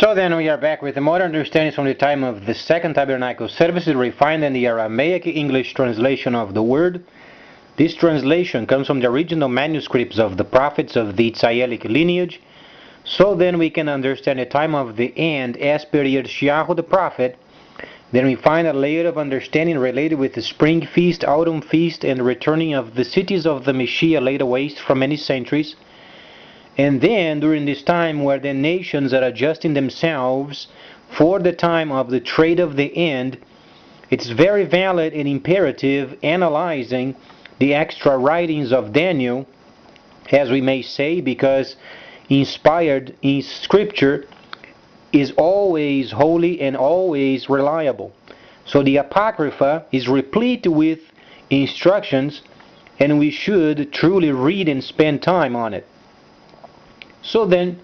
So then we are back with the modern understandings from the time of the Second Tabernacle Services, refined in the Aramaic English translation of the word. This translation comes from the original manuscripts of the prophets of the Tzayelic lineage. So then we can understand the time of the end as per Yirmiyahu the prophet. Then we find a layer of understanding related with the spring feast, autumn feast, and the returning of the cities of the Messiah laid waste for many centuries. And then, during this time where the nations are adjusting themselves for the time of the trade of the end, it's very valid and imperative analyzing the extra writings of Daniel, as we may say, because inspired in Scripture is always holy and always reliable. So the Apocrypha is replete with instructions, and we should truly read and spend time on it. So then,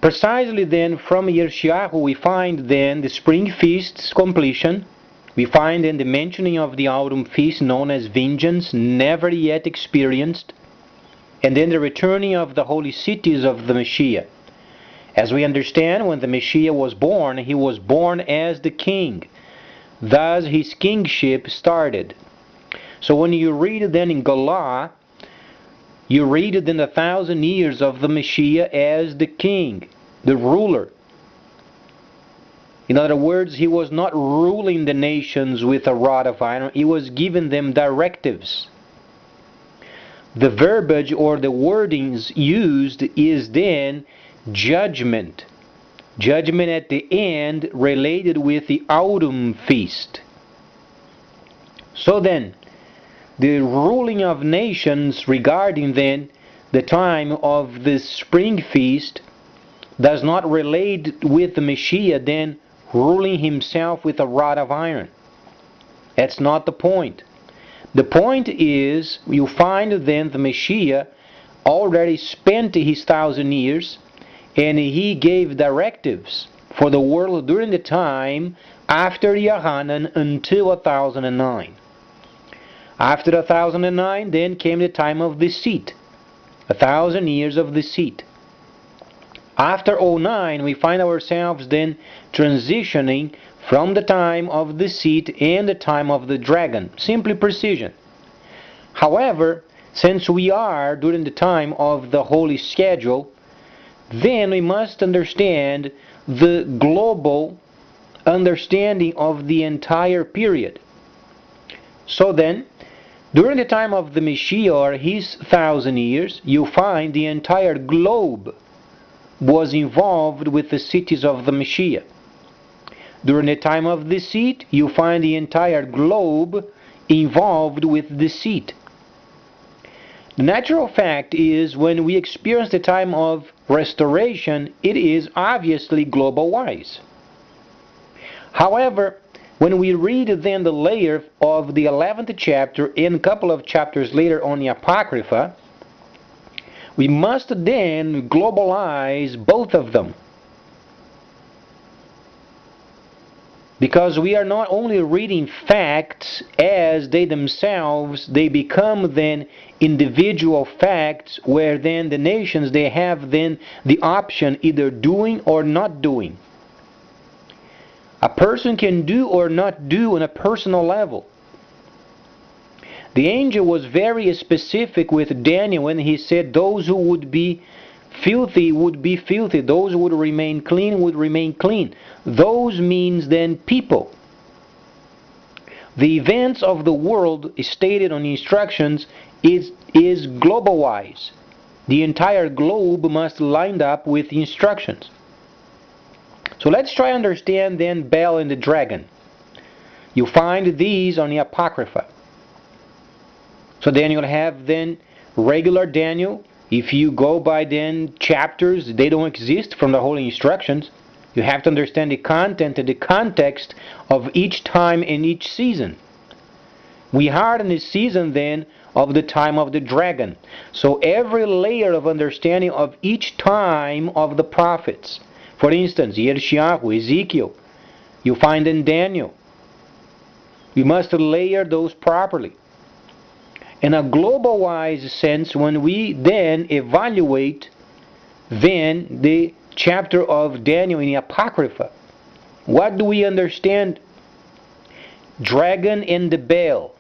precisely then, from Yirmiyahu we find then the spring feast's completion. We find then the mentioning of the autumn feast known as vengeance, never yet experienced. And then the returning of the holy cities of the Messiah. As we understand, when the Messiah was born, he was born as the king. Thus his kingship started. So when you read then in Galah, you read it in 1,000 years of the Messiah as the king, the ruler. In other words, he was not ruling the nations with a rod of iron, he was giving them directives. The verbiage or the wordings used is then judgment. Judgment at the end related with the autumn feast. So then, the ruling of nations regarding then the time of the spring feast does not relate with the Messiah then ruling himself with a rod of iron. That's not the point. The point is, you find then the Messiah already spent his 1,000 years and he gave directives for the world during the time after Yohanan until 1009. After 1009, then came the time of deceit, 1,000 years of deceit. After 09, we find ourselves then transitioning from the time of deceit and the time of the dragon. Simply precision. However, since we are during the time of the holy schedule, then we must understand the global understanding of the entire period. So then, during the time of the Messiah, or his 1,000 years, you find the entire globe was involved with the cities of the Messiah. During the time of deceit, you find the entire globe involved with deceit. The natural fact is, when we experience the time of restoration, it is obviously global-wise. However, when we read then the layer of the 11th chapter and a couple of chapters later on the Apocrypha, we must then globalize both of them. Because we are not only reading facts as they themselves, they become then individual facts where then the nations, they have then the option either doing or not doing. A person can do or not do on a personal level. The angel was very specific with Daniel when he said those who would be filthy would be filthy, those who would remain clean would remain clean. Those means then people. The events of the world stated on the instructions is global-wise. The entire globe must line up with the instructions. So let's try to understand then Bel and the dragon. You find these on the Apocrypha. So then you'll have then regular Daniel. If you go by then chapters, they don't exist from the holy instructions. You have to understand the content and the context of each time and each season. We are in the season then of the time of the dragon. So every layer of understanding of each time of the prophets. For instance, Yirmiyahu, Ezekiel, you find in Daniel. We must layer those properly. In a global-wise sense, when we then evaluate then the chapter of Daniel in the Apocrypha, what do we understand? Dragon and the Baal.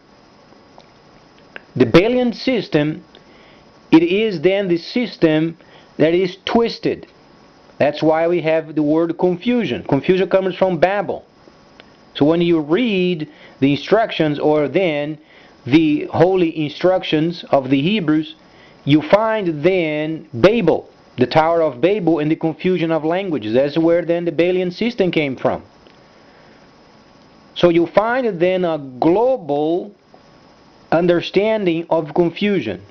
The Baalian system, it is then the system that is twisted. That's why we have the word confusion. Confusion comes from Babel. So when you read the instructions, or then the holy instructions of the Hebrews, you find then Babel, the Tower of Babel, and the confusion of languages. That's where then the Baalian system came from. So you find then a global understanding of confusion.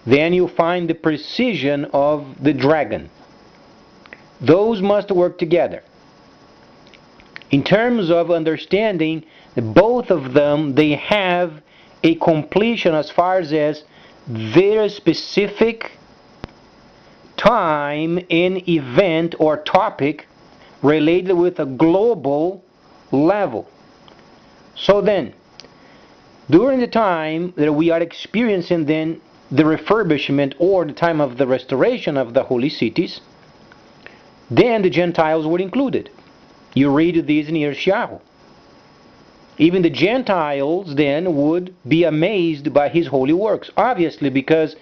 Then you find the precision of the dragon. Those must work together. In terms of understanding, both of them, they have a completion as far as their specific time and event or topic related with a global level. So then, during the time that we are experiencing then the refurbishment, or the time of the restoration of the holy cities, then the Gentiles were included. You read this in Yeshayahu. Even the Gentiles then would be amazed by his holy works. Obviously, because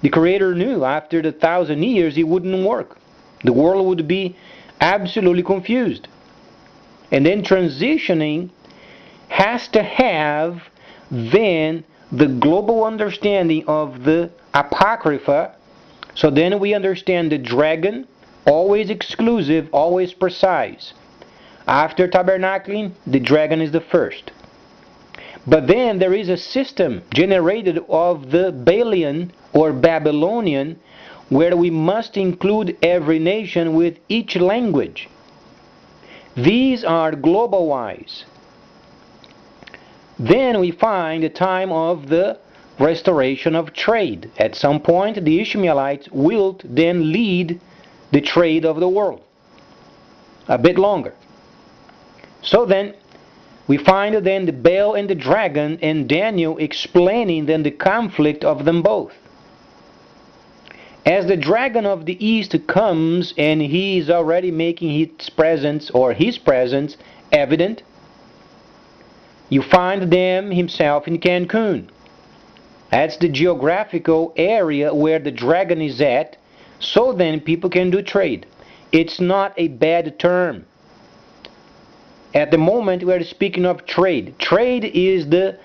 the Creator knew after the 1,000 years it wouldn't work. The world would be absolutely confused. And then transitioning has to have then the global understanding of the Apocrypha. So then we understand the dragon, always exclusive, always precise. After tabernacling, the dragon is the first. But then there is a system generated of the Baalian or Babylonian, where we must include every nation with each language. These are global wise. Then we find the time of the restoration of trade. At some point, the Ishmaelites will then lead the trade of the world. A bit longer. So then, we find then the Baal and the dragon, and Daniel explaining then the conflict of them both. As the dragon of the east comes, and he is already making his presence evident, you find them himself in Cancun. That's the geographical area where the dragon is at, so then people can do trade. It's not a bad term. At the moment we are speaking of trade. Trade is the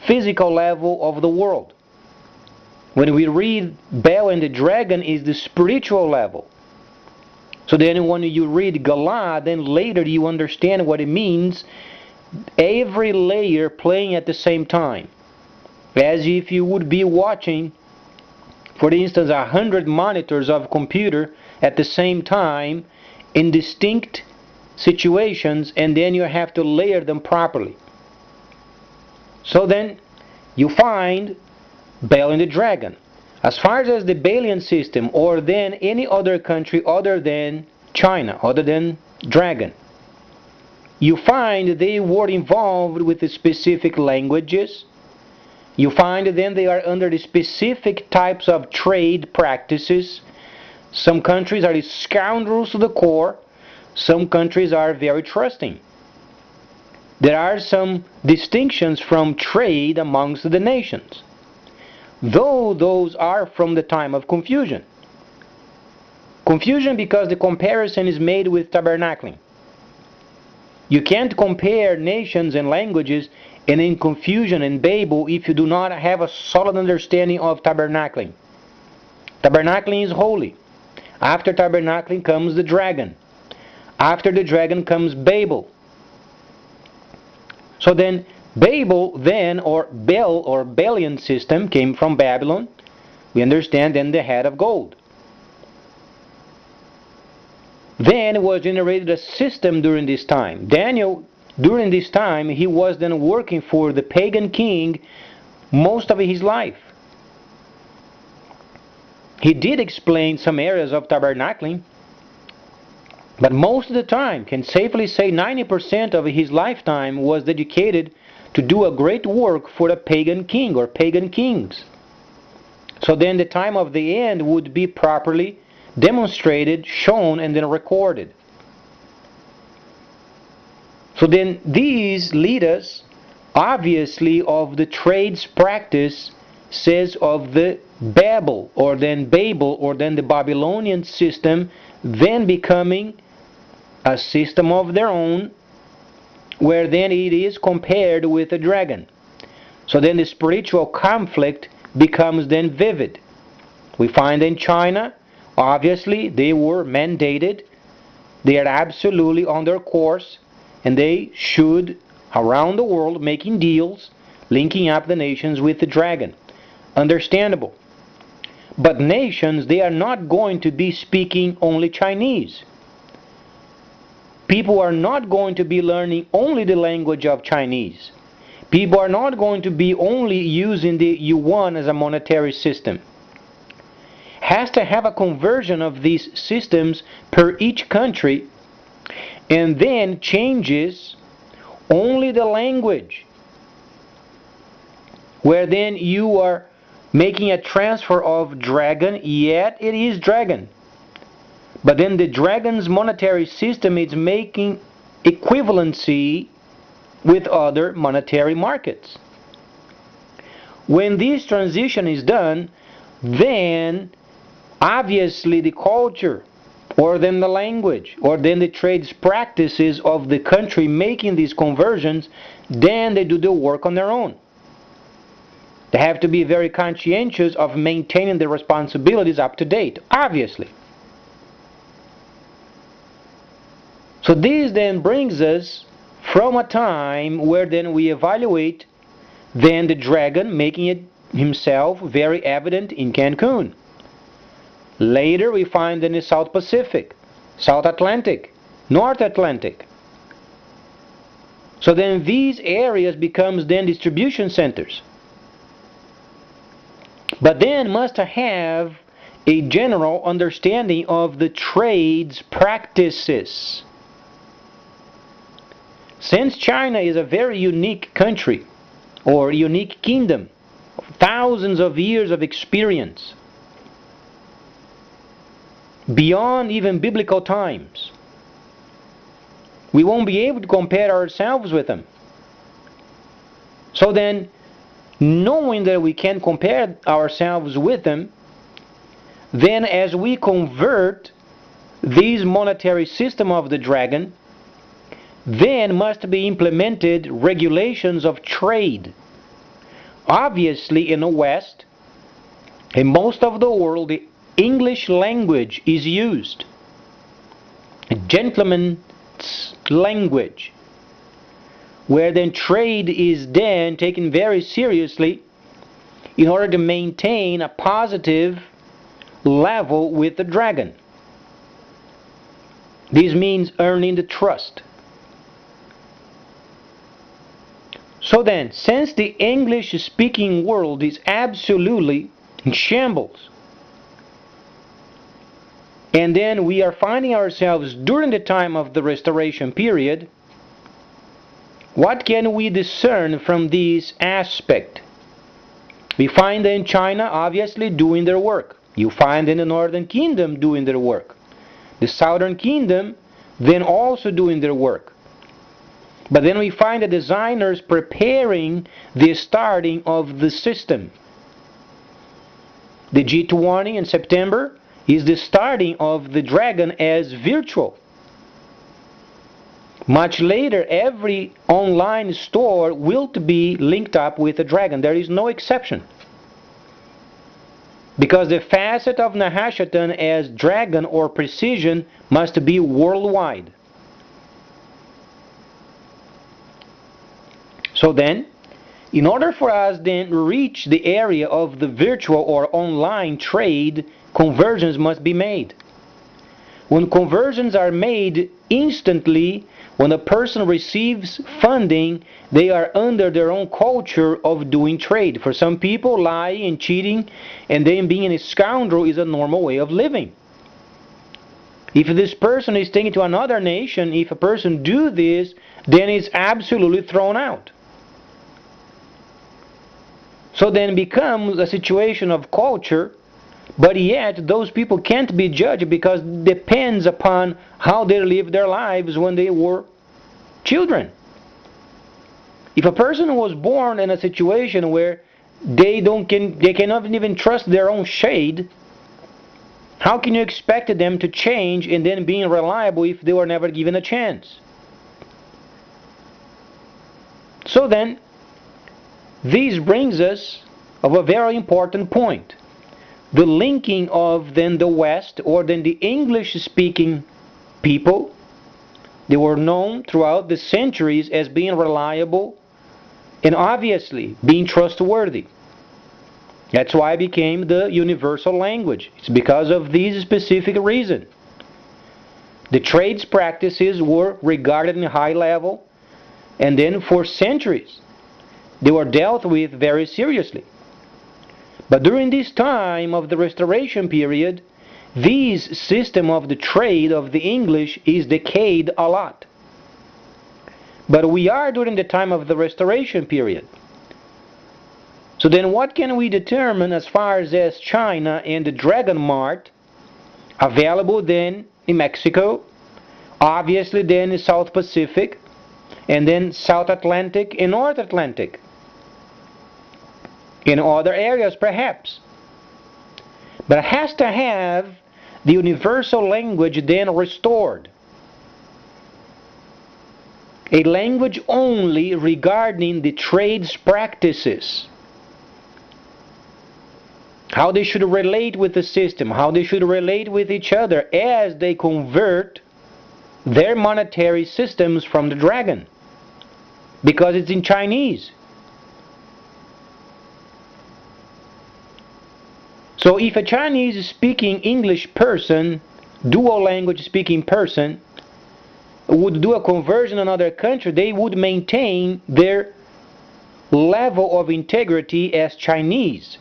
physical level of the world. When we read Baal and the dragon is the spiritual level. So then when you read Gala, then later you understand what it means. Every layer playing at the same time. As if you would be watching, for instance, 100 monitors of computer at the same time in distinct situations, and then you have to layer them properly. So then you find Baal and the dragon. As far as the Baalian system, or then any other country other than China, other than dragon, you find they were involved with the specific languages. You find then they are under the specific types of trade practices. Some countries are scoundrels to the core. Some countries are very trusting. There are some distinctions from trade amongst the nations, though those are from the time of confusion. Confusion because the comparison is made with tabernacling. You can't compare nations and languages and in confusion and Babel if you do not have a solid understanding of tabernacling. Tabernacling is holy. After tabernacling comes the dragon. After the dragon comes Babel. So then Babel then, or Baal or Baalian system, came from Babylon. We understand then the head of gold. Then was generated a system during this time. Daniel, during this time, he was then working for the pagan king most of his life. He did explain some areas of tabernacling, but most of the time, can safely say 90% of his lifetime was dedicated to do a great work for a pagan king or pagan kings. So then the time of the end would be properly demonstrated, shown, and then recorded. So then these lead us, obviously, of the trade's practice, says of the Babel, or then the Babylonian system, then becoming a system of their own, where then it is compared with a dragon. So then the spiritual conflict becomes then vivid. We find in China, obviously, they were mandated, they are absolutely on their course, and they should, around the world, making deals, linking up the nations with the dragon. Understandable. But nations, they are not going to be speaking only Chinese. People are not going to be learning only the language of Chinese. People are not going to be only using the yuan as a monetary system. Has to have a conversion of these systems per each country, and then changes only the language, where then you are making a transfer of dragon, yet it is dragon. But then the dragon's monetary system is making equivalency with other monetary markets. When this transition is done, then obviously the culture, or then the language, or then the trade practices of the country making these conversions, then they do the work on their own. They have to be very conscientious of maintaining their responsibilities up to date, obviously. So this then brings us from a time where then we evaluate then the dragon making it himself very evident in Cancun. Later we find in the South Pacific, South Atlantic, North Atlantic. So then these areas becomes then distribution centers. But then must have a general understanding of the trade's practices. Since China is a very unique country, or unique kingdom, thousands of years of experience, beyond even biblical times, we won't be able to compare ourselves with them. So then, knowing that we can compare ourselves with them, then as we convert this monetary system of the dragon, then must be implemented regulations of trade. Obviously in the West, in most of the world, the English language is used. A gentleman's language, where then trade is then taken very seriously in order to maintain a positive level with the dragon. This means earning the trust. So then, since the English-speaking world is absolutely in shambles, and then we are finding ourselves during the time of the Restoration period, what can we discern from this aspect? We find in China obviously doing their work. You find in the Northern Kingdom doing their work. The Southern Kingdom then also doing their work. But then we find the designers preparing the starting of the system. The G20 in September is the starting of the dragon as virtual. Much later, every online store will be linked up with a dragon. There is no exception. Because the facet of Nahashatan as dragon or precision must be worldwide. So then, in order for us then to reach the area of the virtual or online trade, conversions must be made. When conversions are made instantly, when a person receives funding, they are under their own culture of doing trade. For some people, lying and cheating and then being a scoundrel is a normal way of living. If this person is taken to another nation, if a person do this, then it's absolutely thrown out. So then becomes a situation of culture, But yet, those people can't be judged because it depends upon how they lived their lives when they were children. If a person was born in a situation where they cannot even trust their own shade, how can you expect them to change and then being reliable if they were never given a chance? So then, this brings us of a very important point. The linking of then the West, or then the English-speaking people, they were known throughout the centuries as being reliable and obviously being trustworthy. That's why it became the universal language. It's because of these specific reasons. The trades practices were regarded in high level, and then for centuries they were dealt with very seriously. But during this time of the Restoration period, this system of the trade of the English is decayed a lot. But we are during the time of the Restoration period. So then what can we determine as far as China and the Dragon Mart available then in Mexico, obviously then in South Pacific, and then South Atlantic and North Atlantic, in other areas perhaps. But it has to have the universal language then restored. A language only regarding the trades practices, how they should relate with the system, how they should relate with each other as they convert their monetary systems from the dragon, because it's in Chinese. So if a Chinese speaking English person, dual language speaking person, would do a conversion in another country, they would maintain their level of integrity as Chinese,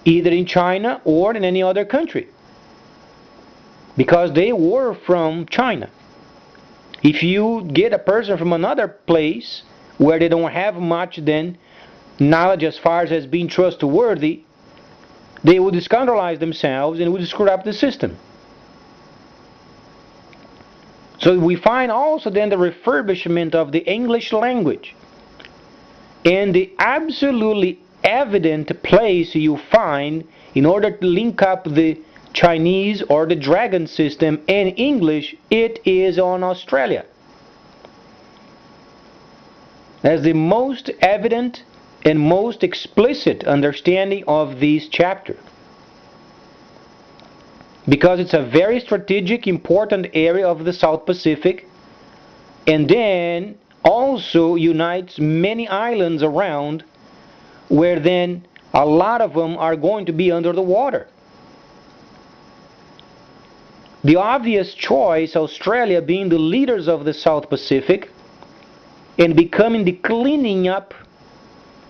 either in China or in any other country, because they were from China. If you get a person from another place where they don't have much then knowledge as far as being trustworthy, they would scandalize themselves and would screw up the system. So we find also then the refurbishment of the English language, and the absolutely evident place you find in order to link up the Chinese or the dragon system and English, it is on Australia. As the most evident and most explicit understanding of this chapter, because it's a very strategic, important area of the South Pacific, and then also unites many islands around, where then a lot of them are going to be under the water. The obvious choice, Australia being the leaders of the South Pacific and becoming the cleaning up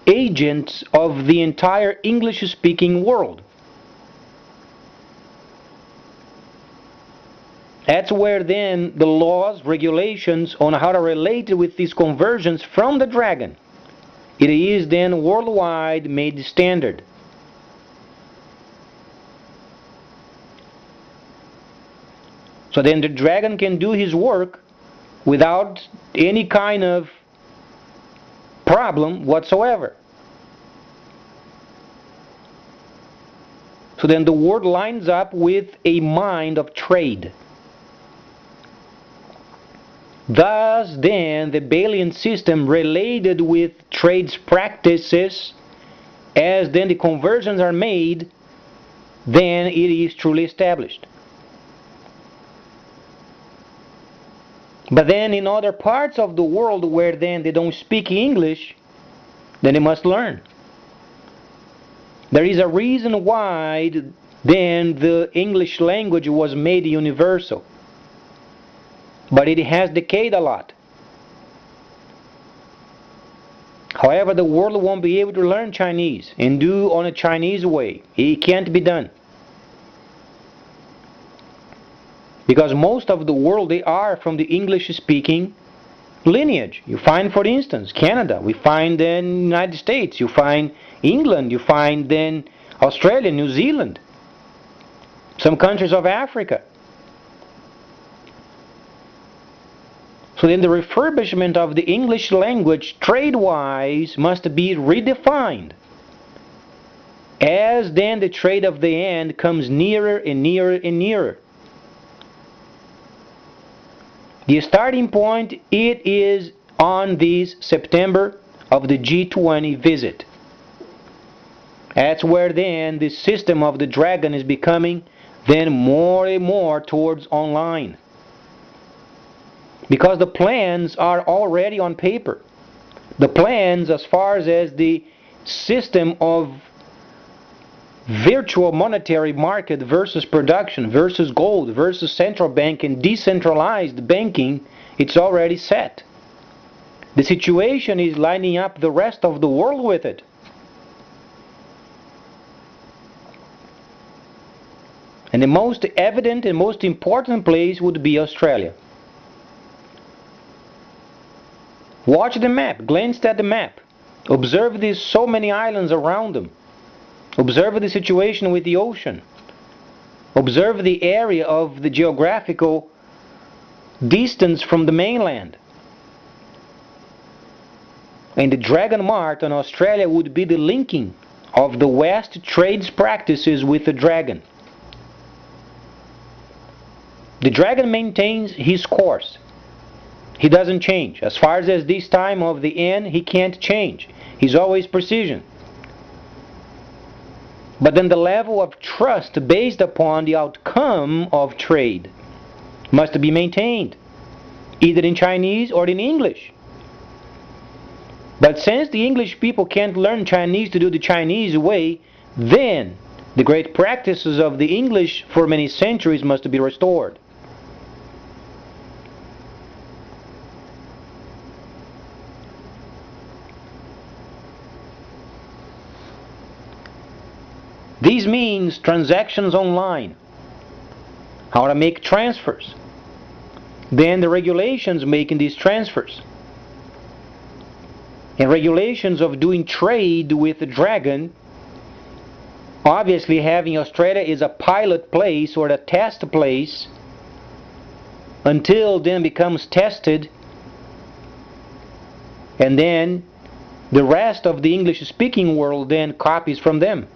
agents of the entire English-speaking world. That's where then the laws, regulations on how to relate with these conversions from the dragon, it is then worldwide made standard. So then the dragon can do his work without any kind of problem whatsoever. So then the world lines up with a mind of trade. Thus then the Balian system related with trades practices, as then the conversions are made, then it is truly established. But then in other parts of the world where then they don't speak English, then they must learn. There is a reason why then the English language was made universal. But it has decayed a lot. However, the world won't be able to learn Chinese and do on a Chinese way. It can't be done. Because most of the world, they are from the English-speaking lineage. You find, for instance, Canada. We find then United States. You find England. You find then Australia, New Zealand, some countries of Africa. So then the refurbishment of the English language trade-wise must be redefined, as then the trade of the end comes nearer and nearer and nearer. The starting point, it is on this September of the G20 visit. That's where then the system of the dragon is becoming then more and more towards online. Because the plans are already on paper. The plans as far as the system of virtual monetary market versus production versus gold versus central bank and decentralized banking, it's already set. The situation is lining up the rest of the world with it. And the most evident and most important place would be Australia. Watch the map, glance at the map. Observe these so many islands around them. Observe the situation with the ocean. Observe the area of the geographical distance from the mainland. And the Dragon Mart on Australia would be the linking of the West trades practices with the dragon. The dragon maintains his course. He doesn't change. As far as this time of the end, he can't change. He's always precision. But then the level of trust based upon the outcome of trade must be maintained, either in Chinese or in English. But since the English people can't learn Chinese to do the Chinese way, then the great practices of the English for many centuries must be restored. This means transactions online, how to make transfers, then the regulations making these transfers, and regulations of doing trade with the dragon. Obviously having Australia is a pilot place or a test place until then becomes tested, and then the rest of the English speaking world then copies from them.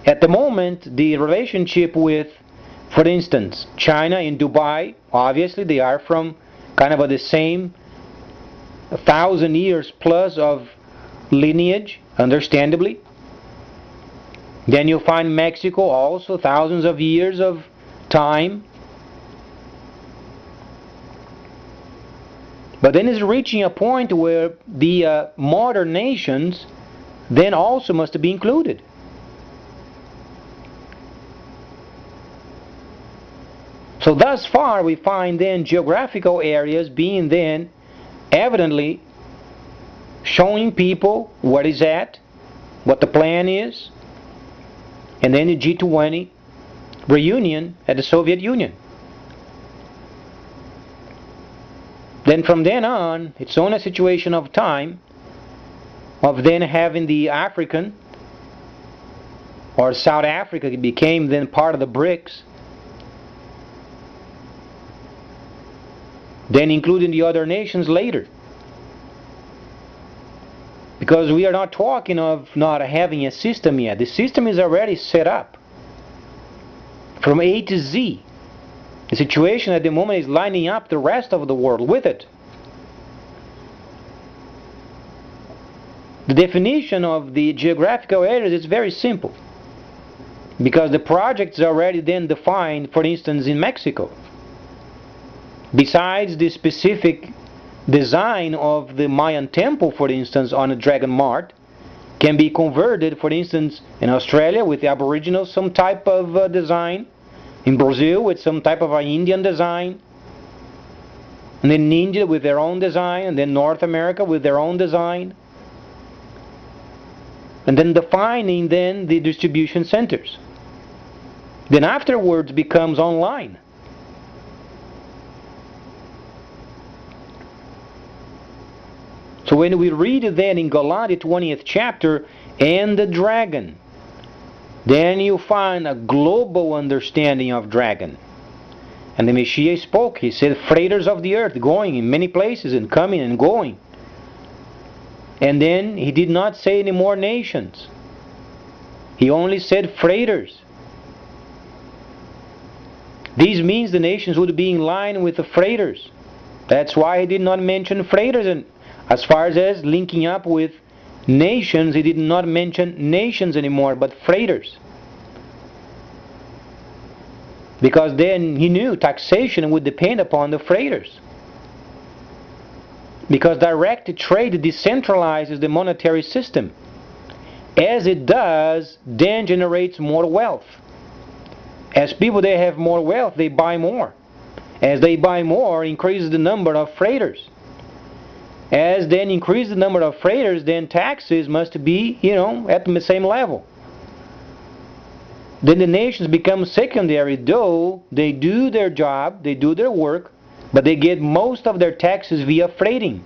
At the moment, the relationship with, for instance, China and Dubai, obviously they are from kind of the same 1,000 years plus of lineage, understandably. Then you'll find Mexico also thousands of years of time. But then it's reaching a point where the modern nations then also must be included. So thus far we find then geographical areas being then evidently showing people what is at, what the plan is, and then the G20 reunion at the Soviet Union. Then from then on, it's only a situation of time of then having the African or South Africa became then part of the BRICS, then including the other nations later. Because we are not talking of not having a system yet. The system is already set up from A to Z. The situation at the moment is lining up the rest of the world with it. The definition of the geographical areas is very simple, because the projects are already then defined, for instance, in Mexico. Besides the specific design of the Mayan temple, for instance, on a Dragon Mart, can be converted, for instance, in Australia with the Aboriginals, some type of design, in Brazil with some type of Indian design, and then India with their own design, and then North America with their own design, and then defining then the distribution centers. Then afterwards becomes online. So when we read then in Galatians 20th chapter, and the dragon, then you find a global understanding of dragon. And the Messiah spoke, he said, freighters of the earth, going in many places and coming and going. And then he did not say any more nations. He only said freighters. This means the nations would be in line with the freighters. That's why he did not mention freighters. And as far as linking up with nations, he did not mention nations anymore, but freighters. Because then he knew taxation would depend upon the freighters. Because direct trade decentralizes the monetary system. As it does, then generates more wealth. As people they have more wealth, they buy more. As they buy more, increases the number of freighters. As then increase the number of freighters, then taxes must be, at the same level. Then the nations become secondary, though they do their job, they do their work, but they get most of their taxes via freighting.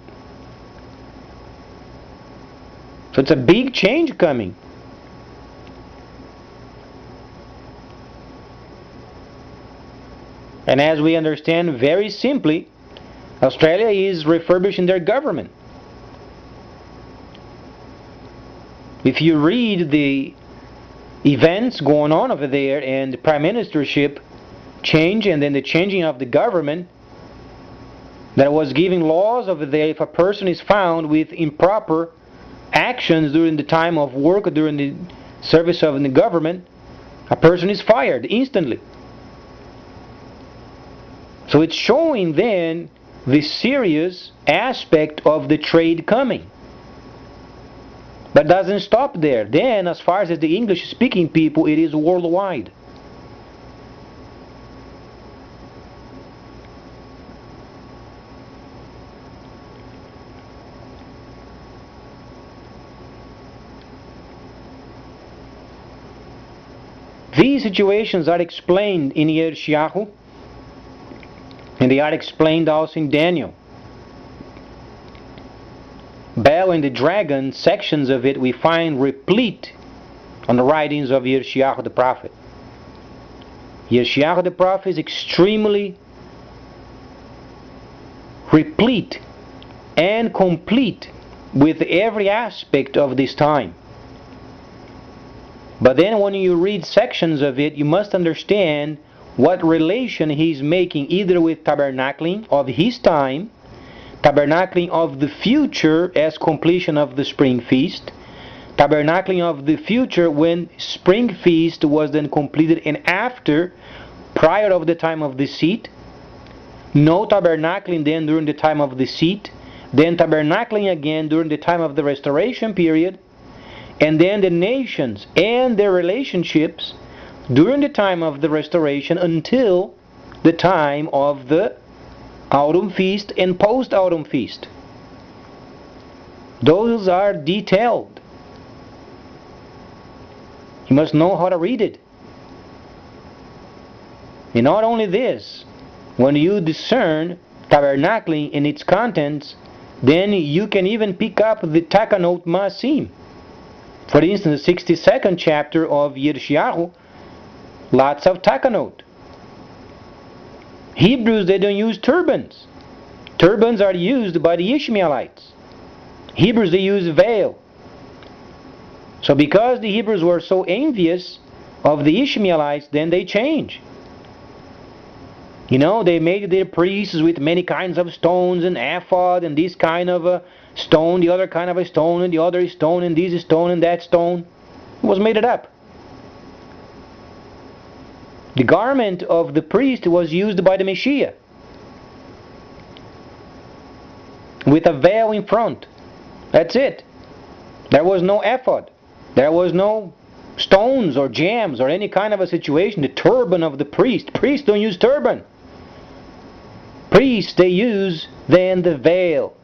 So it's a big change coming. And as we understand very simply, Australia is refurbishing their government. If you read the events going on over there and the prime ministership change and then the changing of the government, that was giving laws over there, if a person is found with improper actions during the time of work or during the service of the government, a person is fired instantly. So it's showing then the serious aspect of the trade coming. But doesn't stop there. Then, as far as the English-speaking people, it is worldwide. These situations are explained in Yeshayahu, and they are explained also in Daniel. Bel and the dragon, sections of it we find replete on the writings of Yeshayahu the prophet. Yeshayahu the prophet is extremely replete and complete with every aspect of this time. But then when you read sections of it, you must understand what relation he's making either with tabernacling of his time, tabernacling of the future as completion of the spring feast, tabernacling of the future when spring feast was then completed and after, prior of the time of the seat, no tabernacling then during the time of the seat, then tabernacling again during the time of the restoration period, and then the nations and their relationships during the time of the restoration until the time of the autumn feast and post-autumn feast. Those are detailed. You must know how to read it. And not only this, when you discern tabernacling in its contents, then you can even pick up the Takanot Maasim. For instance, the 62nd chapter of Yeshayahu, lots of takanot. Hebrews, they don't use turbans. Turbans are used by the Ishmaelites. Hebrews, they use veil. So because the Hebrews were so envious of the Ishmaelites, then they change. They made their priests with many kinds of stones and ephod and this kind of a stone, the other kind of a stone, and the other stone, and this stone, and that stone. It was made it up. The garment of the priest was used by the Messiah, with a veil in front. That's it. There was no ephod. There was no stones or gems or any kind of a situation. The turban of the priest. Priests don't use turban. Priests, they use then the veil.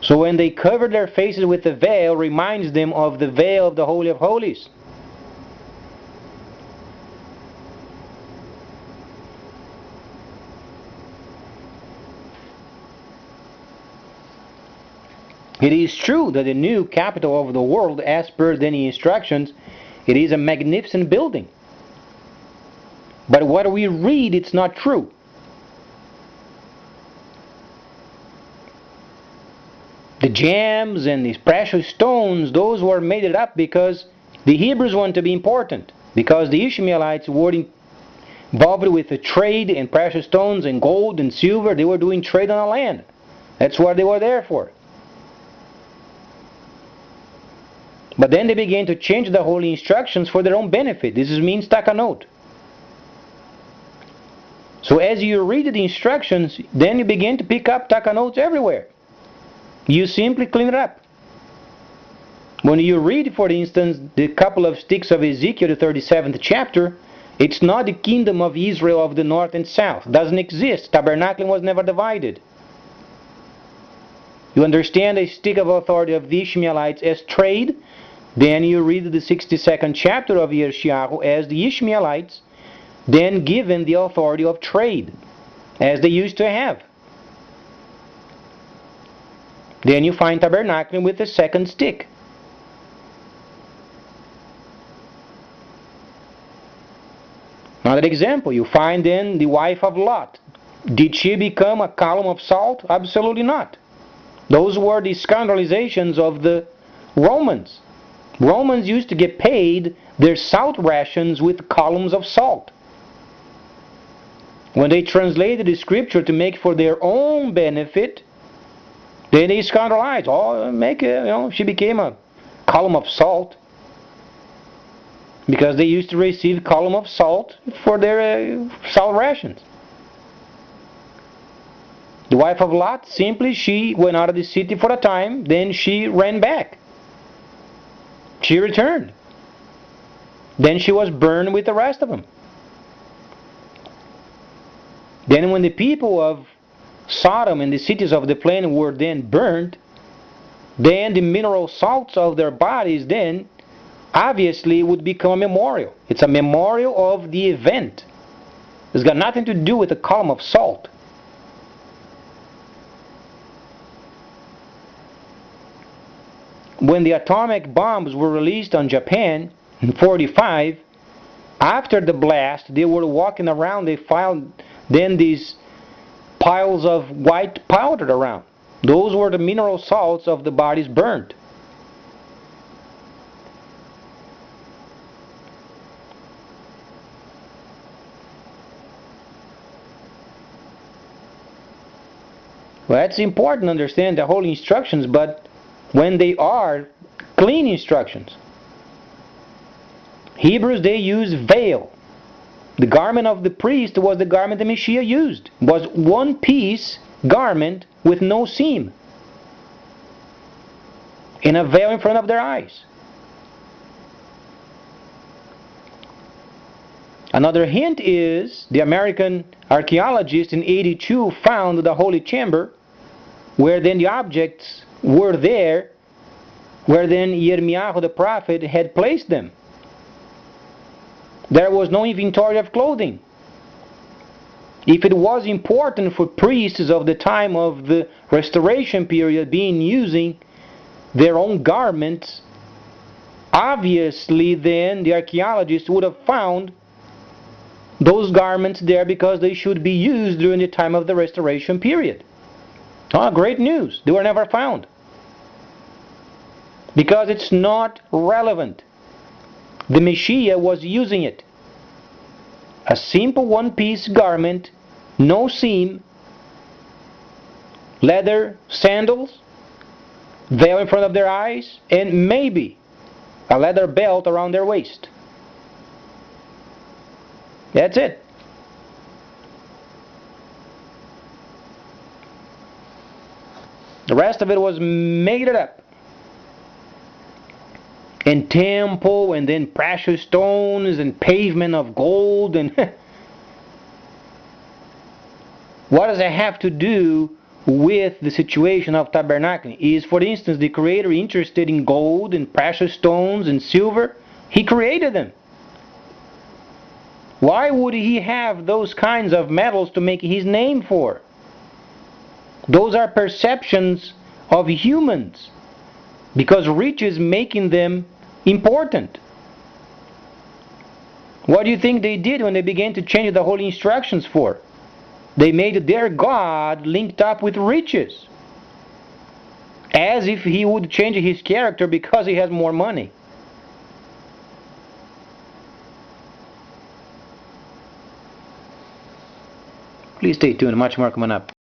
So when they cover their faces with the veil, reminds them of the veil of the Holy of Holies. It is true that the new capital of the world, as per the instructions, it is a magnificent building. But what we read, it's not true. The gems and these precious stones, those were made up because the Hebrews want to be important. Because the Ishmaelites were involved with the trade in precious stones and gold and silver. They were doing trade on the land. That's what they were there for. But then they began to change the holy instructions for their own benefit. This means takanot. So as you read the instructions, then you begin to pick up takanots everywhere. You simply clean it up. When you read, for instance, the couple of sticks of Ezekiel, the 37th chapter, it's not the kingdom of Israel of the north and south. It doesn't exist. Tabernacle was never divided. You understand the stick of authority of the Ishmaelites as trade, then you read the 62nd chapter of Yeshayahu as the Ishmaelites, then given the authority of trade, as they used to have. Then you find tabernacle with the second stick. Another example, you find then the wife of Lot. Did she become a column of salt? Absolutely not. Those were the scandalizations of the Romans. Romans used to get paid their salt rations with columns of salt. When they translated the scripture to make for their own benefit, then they scandalized. Oh, she became a column of salt. Because they used to receive column of salt for their salt rations. The wife of Lot, simply she went out of the city for a time, then she ran back. She returned. Then she was burned with the rest of them. Then when the people of Sodom and the cities of the plain were then burned, then the mineral salts of their bodies then obviously would become a memorial. It's a memorial of the event. It's got nothing to do with a column of salt. When the atomic bombs were released on Japan in 1945, after the blast, they were walking around, they found then these piles of white powder around. Those were the mineral salts of the bodies burned. Well, that's important to understand the holy instructions, but when they are clean instructions. Hebrews, they use veil. The garment of the priest was the garment the Messiah used. It was one piece garment with no seam. And a veil in front of their eyes. Another hint is the American archaeologist in 1982 found the Holy Chamber, where then the objects were there, where then Yirmiyahu the prophet had placed them. There was no inventory of clothing. If it was important for priests of the time of the restoration period being using their own garments, obviously then the archaeologists would have found those garments there because they should be used during the time of the restoration period. Great news. They were never found. Because it's not relevant. The Messiah was using it. A simple one-piece garment, no seam, leather sandals, veil in front of their eyes, and maybe a leather belt around their waist. That's it. The rest of it was made up. And temple, and then precious stones, and pavement of gold, and what does it have to do with the situation of tabernacle? Is, for instance, the Creator interested in gold and precious stones and silver? He created them. Why would He have those kinds of metals to make His name for? Those are perceptions of humans. because riches making them important. What do you think they did when they began to change the holy instructions for? They made their God linked up with riches, as if he would change his character because he has more money. Please stay tuned, much more coming up.